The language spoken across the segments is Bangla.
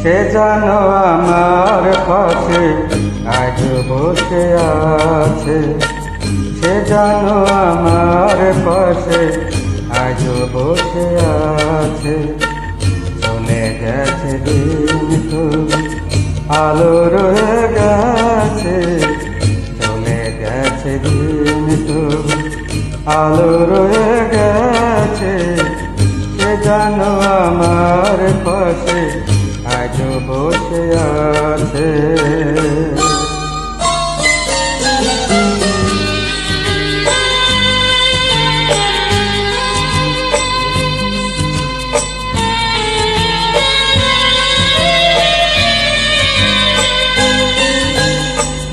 সে জানো আমার পাশে আজ বসে আছে, সে জানো আমার পাশে আজ বসে আছে। চলে গেছে দিন তুমি আলো রয়ে গেছে, চলে গেছে দিন তুমি আলো রয়ে গেছে। সে জানো আমার পাশে আজ বসে আছে।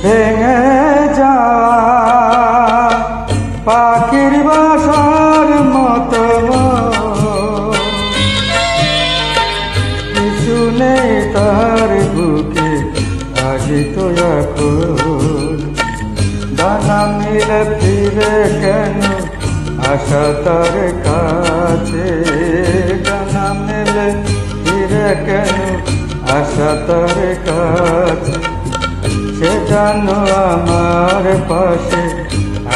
ভেঙে যাওয়া পাখির বাসার মতো কিছু নেই তার বুকে আজি তো এখন। ডানা মিলে ফিরে কেন আশা তার কাছে, ডানা মিলে ফিরে কেন আশা তার কাছে। সে জানো আমার পাশে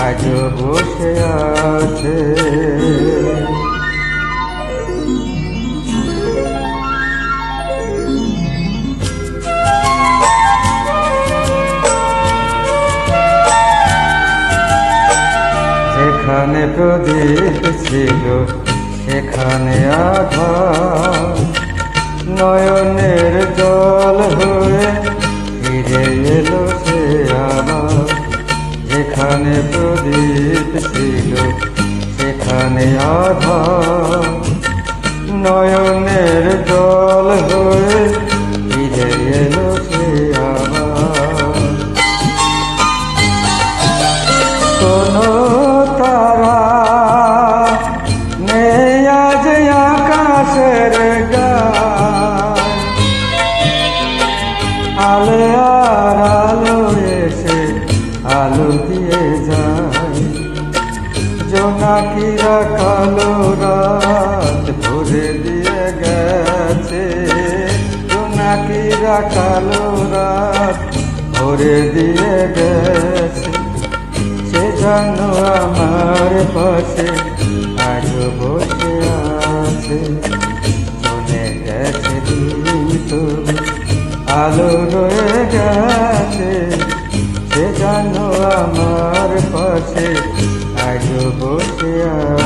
আজ বসে আছে। যেখানে প্রদীপ ছিল সেখানে আধার, নয়নের জল হয়ে ফিরে এলো সে আবার। যেখানে প্রদীপ ছিল সেখানে আধার, নয়নের জল হয়ে ফিরে এলো সে আবার। কোনো তারা নেই আজ আকাশের গায়, আলে আর আলো এসে আলো দিয়ে যায়। জোনাকিরা কালো রাত ভরে দিয়ে গেছে, জোনাকিরা কালো রাত ভরে দিয়ে গেছে। সে জানো আমার পাশে আজ বসে আছে, চলে গেছে দিন তুমি আলো রয়ে গেছে। সে জানো আমার পাশে আজ বসে আছে।